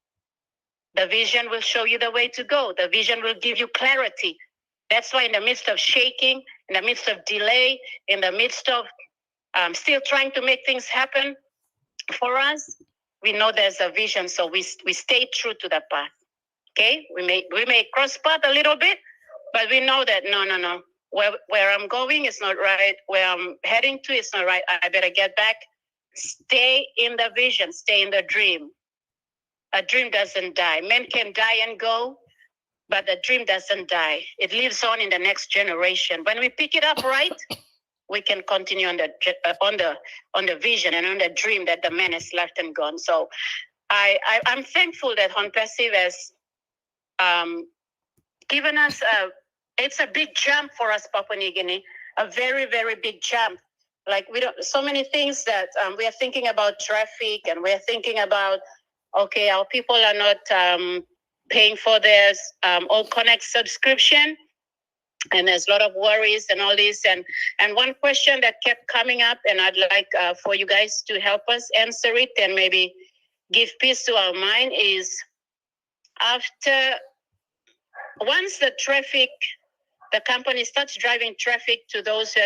The vision will show you the way to go. The vision will give you clarity. That's why in the midst of shaking, in the midst of delay, in the midst of still trying to make things happen for us, we know there's a vision, so we stay true to the path. Okay, we may cross path a little bit, but we know that no, where I'm going is not right. Where I'm heading to is not right. I better get back. Stay in the vision. Stay in the dream. A dream doesn't die. Men can die and go, but the dream doesn't die. It lives on in the next generation. When we pick it up right, we can continue on the vision and on the dream that the man has left and gone. So I'm thankful that Onpassive has given us it's a big jump for us, Papua New Guinea, a very, very big jump. Like so many things that we are thinking about traffic, and we're thinking about, okay, our people are not paying for their All Connect subscription. And there's a lot of worries and all this. And one question that kept coming up, and I'd like for you guys to help us answer it and maybe give peace to our mind, is once the company starts driving traffic to those who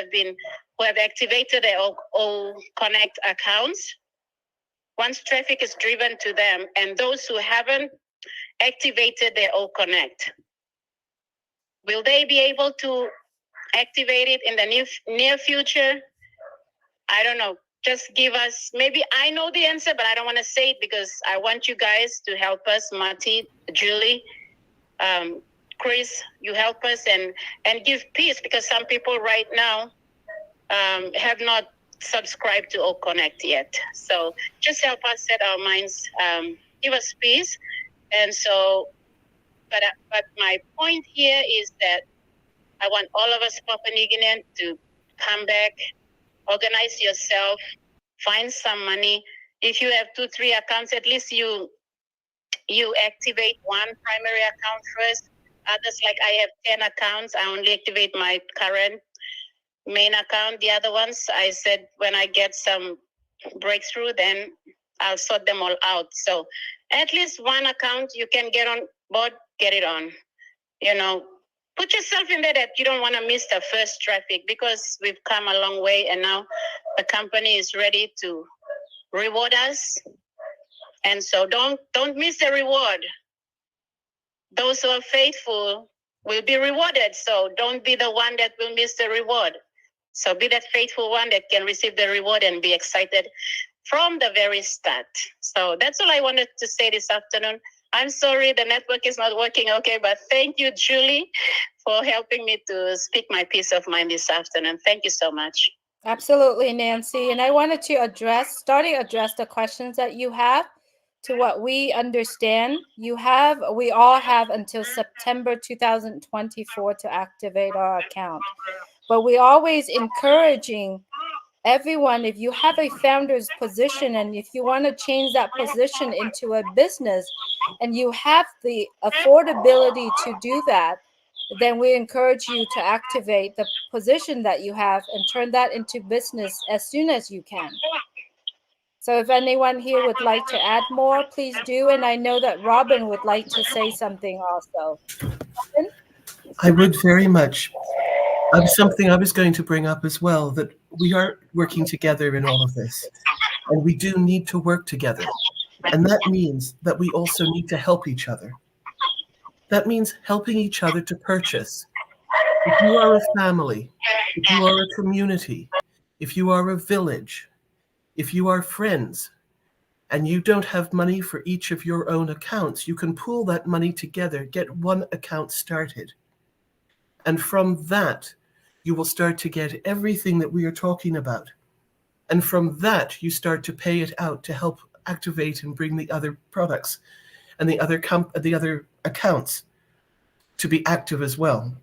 have activated their All Connect accounts, once traffic is driven to them and those who haven't activated their All Connect, will they be able to activate it in the near future? I don't know. Just give us, maybe I know the answer, but I don't want to say it because I want you guys to help us. Marty, Julie, Chris, you help us and give peace, because some people right now have not subscribed to All Connect yet. So just help us set our minds, give us peace. And so, but my point here is that I want all of us Papua New Guinean to come back, organize yourself, find some money. If you have 2-3 accounts, at least you activate one primary account first. Others, like I have 10 accounts, I only activate my current main account. The other ones, I said when I get some breakthrough, then I'll sort them all out. So at least one account you can get on board, get it on. Put yourself in there that you don't want to miss the first traffic, because we've come a long way and now the company is ready to reward us. And so don't miss the reward. Those who are faithful will be rewarded. So don't be the one that will miss the reward. So be that faithful one that can receive the reward and be excited from the very start. So that's all I wanted to say this afternoon. I'm sorry the network is not working okay, but thank you, Julie, for helping me to speak my peace of mind this afternoon. Thank you so much. Absolutely, Nancy. And I wanted to address the questions that you have to what we understand. We all have until September 2024 to activate our account. But we always encouraging everyone, if you have a founder's position and if you want to change that position into a business and you have the affordability to do that, then we encourage you to activate the position that you have and turn that into business as soon as you can. So if anyone here would like to add more, please do. And I know that Robin would like to say something also. Robin? I would very much. Something I was going to bring up as well, that we are working together in all of this, and we do need to work together. And that means that we also need to help each other. That means helping each other to purchase. If you are a family, if you are a community, if you are a village, if you are friends, and you don't have money for each of your own accounts, you can pool that money together, get one account started. And from that, you will start to get everything that we are talking about. And from that, you start to pay it out to help activate and bring the other products and the other accounts to be active as well.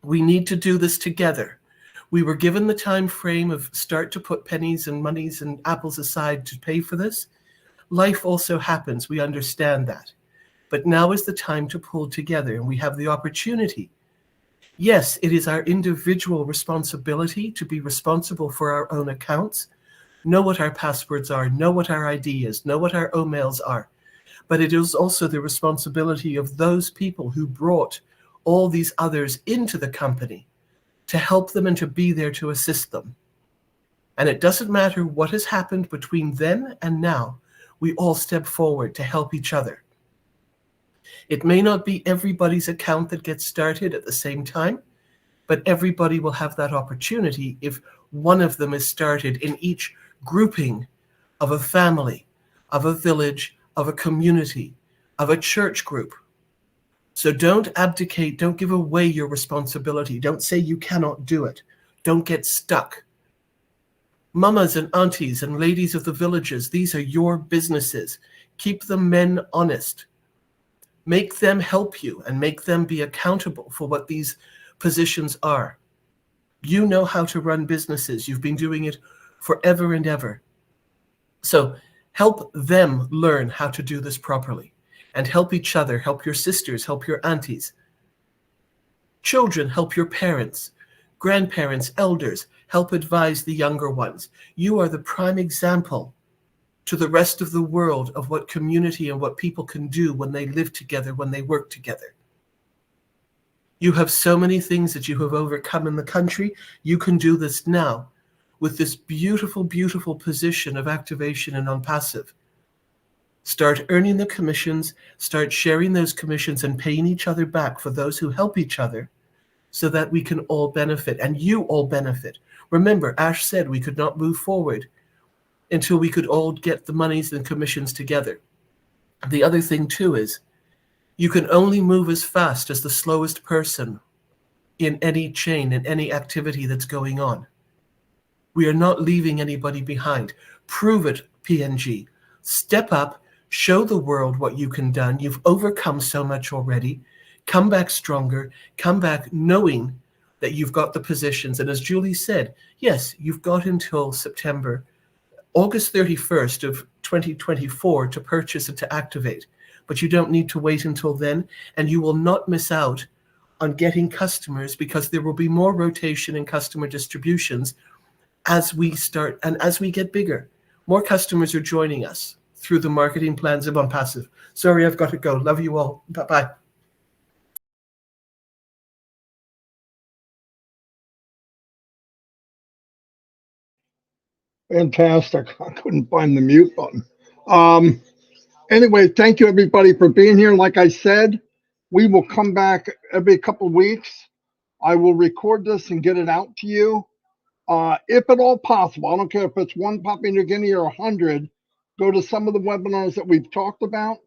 We need to do this together. We were given the time frame of start to put pennies and monies and apples aside to pay for this. Life also happens. We understand that. But now is the time to pull together, and we have the opportunity. Yes, it is our individual responsibility to be responsible for our own accounts, know what our passwords are, know what our ID is, know what our OMails are. But it is also the responsibility of those people who brought all these others into the company to help them and to be there to assist them. And it doesn't matter what has happened between then and now, we all step forward to help each other. It may not be everybody's account that gets started at the same time, but everybody will have that opportunity if one of them is started in each grouping of a family, of a village, of a community, of a church group. So don't abdicate, don't give away your responsibility. Don't say you cannot do it. Don't get stuck. Mamas and aunties and ladies of the villages, these are your businesses. Keep the men honest. Make them help you and make them be accountable for what these positions are. You know how to run businesses. You've been doing it forever and ever. So help them learn how to do this properly and help each other, help your sisters, help your aunties. Children, help your parents. Grandparents, elders, help advise the younger ones. You are the prime example to the rest of the world of what community and what people can do when they live together, when they work together. You have so many things that you have overcome in the country. You can do this now with this beautiful, beautiful position of activation and Onpassive. Start earning the commissions, start sharing those commissions and paying each other back for those who help each other so that we can all benefit and you all benefit. Remember, Ash said we could not move forward until we could all get the monies and commissions together. The other thing too is you can only move as fast as the slowest person in any chain, in any activity that's going on. We are not leaving anybody behind. Prove it, PNG. Step up, show the world what you can do. You've overcome so much already. Come back stronger, come back knowing that you've got the positions. And as Julie said, yes, you've got until September, August 31st of 2024 to purchase and to activate. But you don't need to wait until then, and you will not miss out on getting customers because there will be more rotation in customer distributions as we start and as we get bigger. More customers are joining us through the marketing plans of Onpassive. Sorry, I've got to go. Love you all. Bye-bye. Fantastic. I couldn't find the mute button. Anyway, thank you everybody for being here. Like I said, we will come back every couple of weeks. I will record this and get it out to you. If at all possible, I don't care if it's one Papua New Guinea or 100, go to some of the webinars that we've talked about.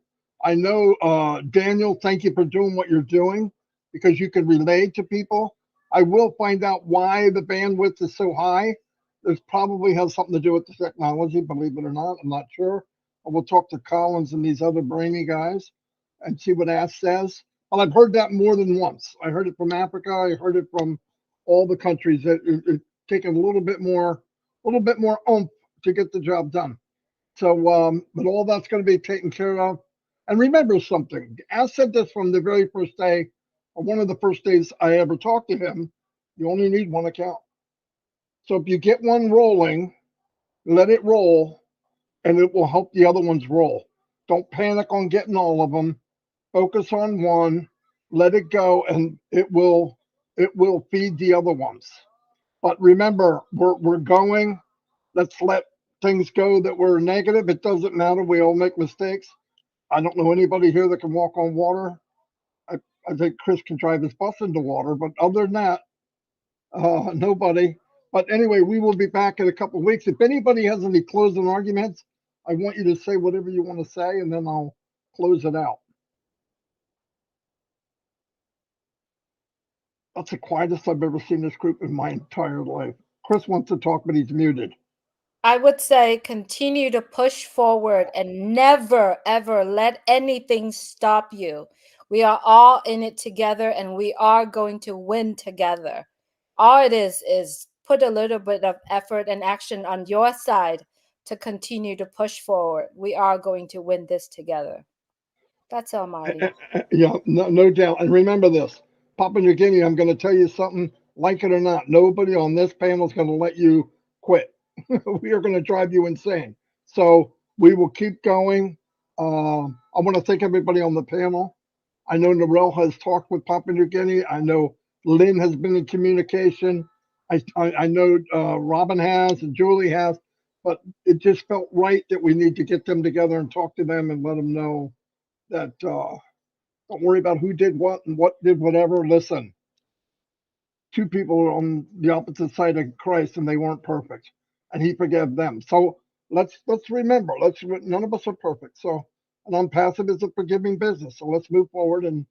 I know, Daniel, thank you for doing what you're doing because you can relate to people. I will find out why the bandwidth is so high. This probably has something to do with the technology, believe it or not. I'm not sure. I will talk to Collins and these other brainy guys and see what Ash says. Well, I've heard that more than once. I heard it from Africa. I heard it from all the countries that it taking a little bit more oomph to get the job done. So, but all that's going to be taken care of. And remember something, Ash said this from the very first day, or one of the first days I ever talked to him, you only need one account. So if you get one rolling, let it roll, and it will help the other ones roll. Don't panic on getting all of them. Focus on one, let it go, and it will feed the other ones. But remember, we're going. Let's let things go that were negative. It doesn't matter. We all make mistakes. I don't know anybody here that can walk on water. I think Chris can drive his bus into water, but other than that, nobody. But anyway, we will be back in a couple of weeks. If anybody has any closing arguments, I want you to say whatever you want to say, and then I'll close it out. That's the quietest I've ever seen this group in my entire life. Chris wants to talk, but he's muted. I would say continue to push forward and never, ever let anything stop you. We are all in it together and we are going to win together. All it is put a little bit of effort and action on your side to continue to push forward. We are going to win this together. That's all, Marty. Yeah, no doubt. And remember this, Papua New Guinea, I'm going to tell you something, like it or not, nobody on this panel is going to let you quit. We are going to drive you insane. So we will keep going. I want to thank everybody on the panel. I know Narelle has talked with Papua New Guinea. I know Lynn has been in communication. I know Robin has and Julie has, but it just felt right that we need to get them together and talk to them and let them know that don't worry about who did what and what did whatever. Listen, two people were on the opposite side of Christ and they weren't perfect, and He forgave them. So let's remember, none of us are perfect. So an Onpassive is a forgiving business. So let's move forward and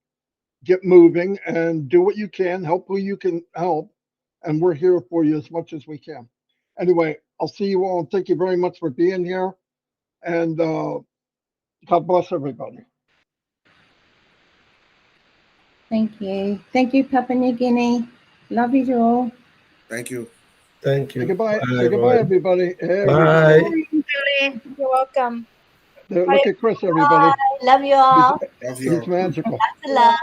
get moving and do what you can, help who you can help, and we're here for you as much as we can. Anyway, I'll see you all. Thank you very much for being here, and God bless everybody. Thank you. Thank you, Papua New Guinea. Love you all. Thank you. Thank you. Say goodbye. Bye, Say goodbye, everybody. everybody. Bye. You're welcome. Look at Chris, everybody. Love you all. Love you He's all. magical. Lots of love.